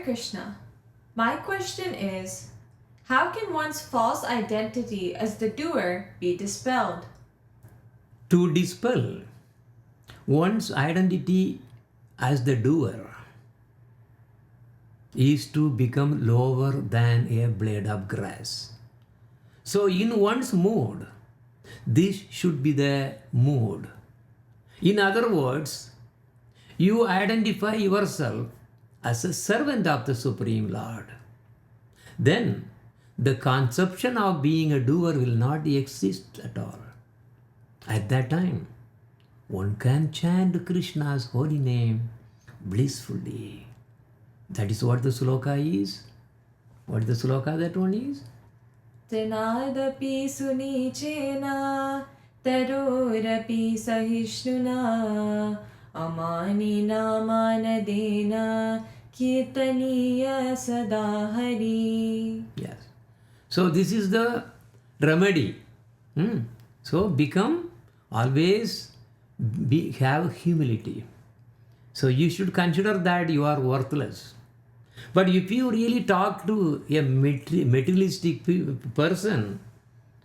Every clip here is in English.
Krishna. My question is, how can one's false identity as the doer be dispelled? To dispel one's identity as the doer is to become lower than a blade of grass. So in one's mood, this should be the mood. In other words, you identify yourself as a servant of the Supreme Lord. Then the conception of being a doer will not exist at all. At that time, one can chant Krishna's holy name blissfully. That is what the sloka is. What is the sloka that one is? Trinadapi sunichena tarorapi sahishnuna amani namanadena kirtaniya sadahari. Yes. So this is the remedy. So become always have humility. So you should consider that you are worthless. But if you really talk to a materialistic person,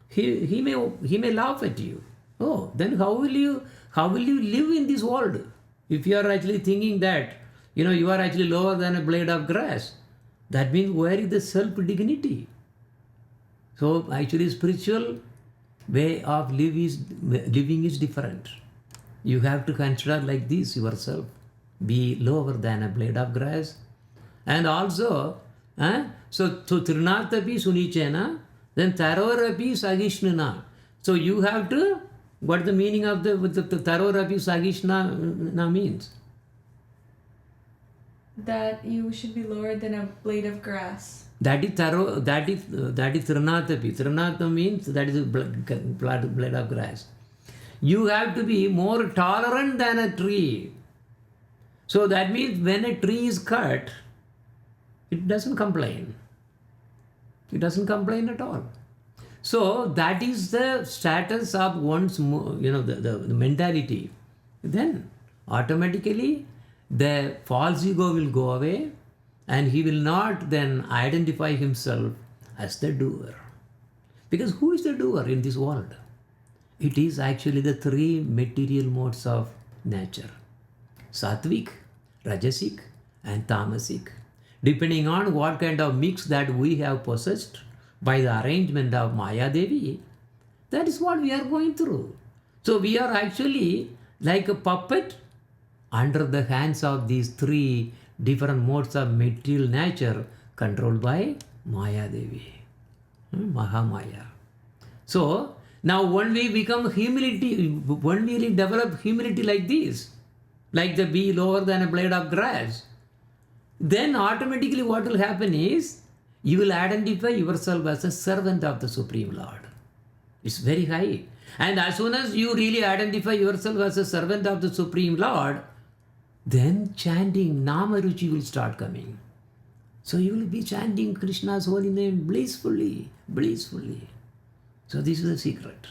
he may laugh at you. Oh, then how will you live in this world if you are actually thinking that you are actually lower than a blade of grass? That means where is the self-dignity? So actually spiritual way of living is different. You have to consider like this yourself. Be lower than a blade of grass. And also, so Trinatapi Sunichena, then Tarorapi Sagishnana. So you have to, what the meaning of the Tarorapi Sagishnana means? That you should be lower than a blade of grass. That is Trinatapi. Trinata means that is a blade of grass. You have to be more tolerant than a tree. So that means when a tree is cut, it doesn't complain. It doesn't complain at all. So that is the status of one's, the mentality. Then automatically the false ego will go away and he will not then identify himself as the doer. Because who is the doer in this world? It is actually the three material modes of nature. Sattvic, Rajasic and Tamasic. Depending on what kind of mix that we have possessed by the arrangement of Maya Devi, that is what we are going through. So we are actually like a puppet under the hands of these three different modes of material nature controlled by Maya Devi, Mahamaya. So now when we become humility, when we develop humility like this, like the bee lower than a blade of grass, then automatically what will happen is you will identify yourself as a servant of the Supreme Lord. It's very high. And as soon as you really identify yourself as a servant of the Supreme Lord, then chanting Namaruchi will start coming. So you will be chanting Krishna's holy name blissfully, blissfully. So this is the secret.